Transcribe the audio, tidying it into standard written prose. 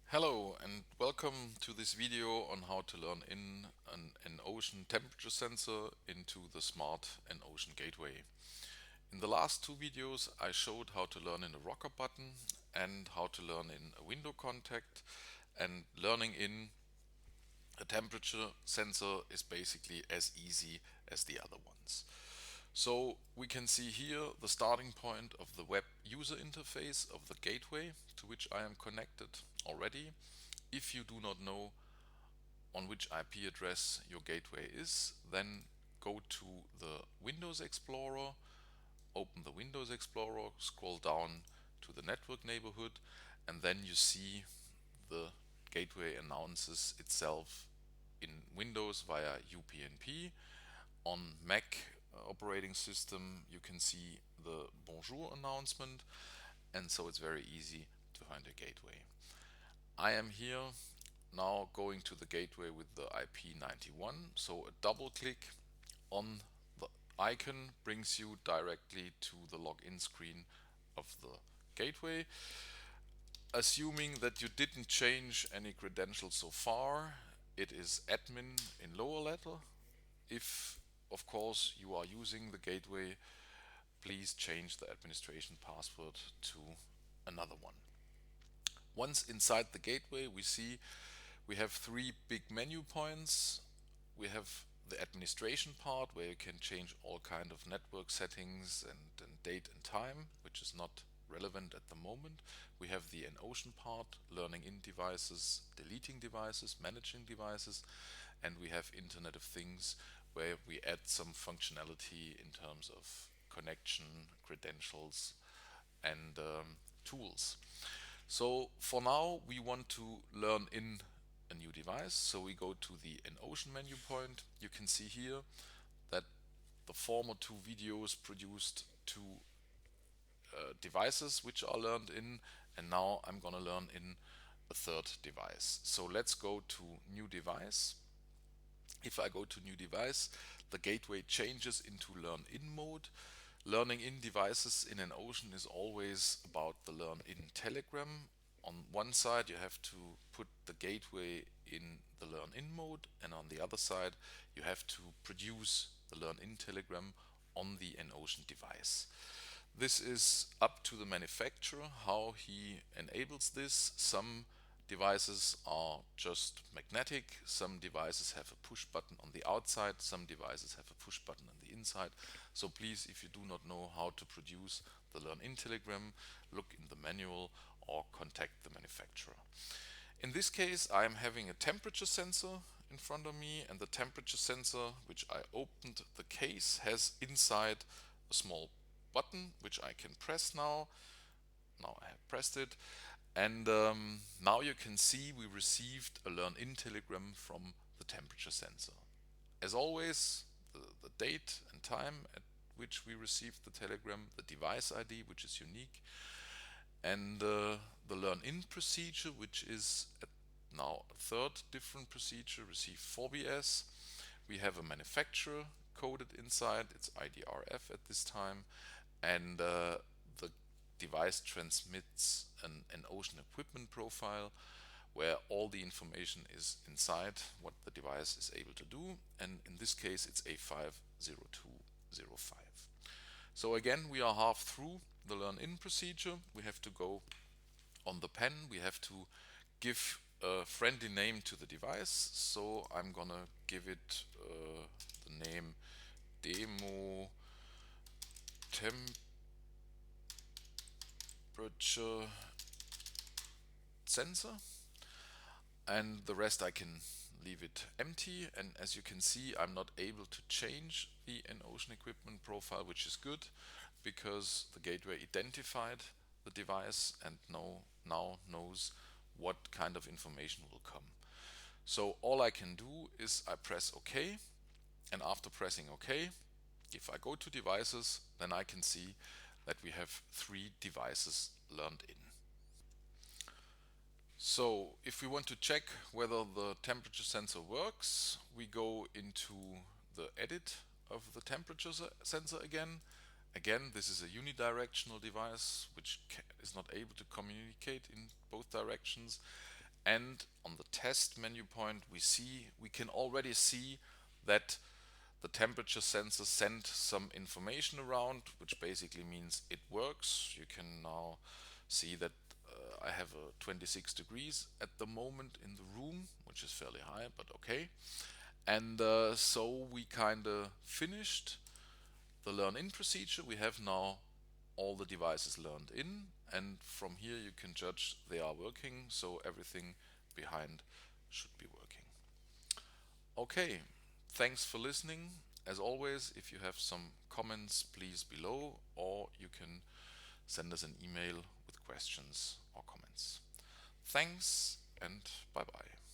Hello and welcome to this video on how to learn in an EnOcean temperature sensor into the smart EnOcean gateway. In the last two videos I showed how to learn in a rocker button and how to learn in a window contact, and learning in a temperature sensor is basically as easy as the other ones. So we can see here the starting point of the web user interface of the gateway to which I am connected already. If you do not know on which IP address your gateway is, then go to the Windows Explorer, open the Windows Explorer, scroll down to the network neighborhood, and then you see the gateway announces itself in Windows via UPnP. On Mac operating system, you can see the bonjour announcement, and so it's very easy to find a gateway. I am here now going to the gateway with the IP91, so a double click on the icon brings you directly to the login screen of the gateway. Assuming that you didn't change any credentials so far, it is admin in lower letter. If of course you are using the gateway, please change the administration password to another one. Once inside the gateway, we see we have three big menu points. We have the administration part where you can change all kind of network settings and date and time, which is not relevant at the moment. We have the EnOcean part, learning in devices, deleting devices, managing devices, and we have Internet of Things where we add some functionality in terms of connection, credentials, and tools. So for now we want to learn in a new device, so we go to the EnOcean menu point. You can see here that the former two videos produced two devices which are learned in, and now I'm gonna learn in a third device. So let's go to new device. If I go to new device, the gateway changes into learn in mode. Learning in devices in EnOcean is always about the learn in telegram. On one side you have to put the gateway in the learn in mode, and on the other side you have to produce the learn in telegram on the EnOcean device. This is up to the manufacturer how he enables this. Some devices are just magnetic, some devices have a push button on the outside, some devices have a push button on the inside. So please, if you do not know how to produce the learn in telegram, look in the manual or contact the manufacturer. In this case, I am having a temperature sensor in front of me, and the temperature sensor, which I opened the case, has inside a small button which I can press now. Now I have pressed it, and now you can see we received a learn in telegram from the temperature sensor. As always, the date and time at which we received the telegram, the device ID, which is unique, and the learn in procedure, which is now a third different procedure, received 4BS. We have a manufacturer coded inside, it's IDRF at this time, and the device transmits an EnOcean equipment profile where all the information is inside what the device is able to do, and in this case it's A50205. So again, we are half through the learn in procedure. We have to go on the pen, we have to give a friendly name to the device. So I'm gonna give it the name demo temperature sensor, and the rest I can leave it empty. And as you can see, I'm not able to change the EnOcean equipment profile, which is good because the gateway identified the device and now knows what kind of information will come. So all I can do is I press OK, and after pressing OK, if I go to devices, then I can see that we have three devices learned in. So if we want to check whether the temperature sensor works, we go into the edit of the temperature sensor again. Again, this is a unidirectional device which is not able to communicate in both directions. and on the test menu point we can already see that the temperature sensor sent some information around, which basically means it works. You can now see that I have a 26 degrees at the moment in the room, which is fairly high, but okay. And so we kind of finished the learn in procedure. We have now all the devices learned in, and from here you can judge they are working, so everything behind should be working. Okay, thanks for listening. As always, if you have some comments, please below, or you can send us an email with questions or comments. Thanks and bye bye.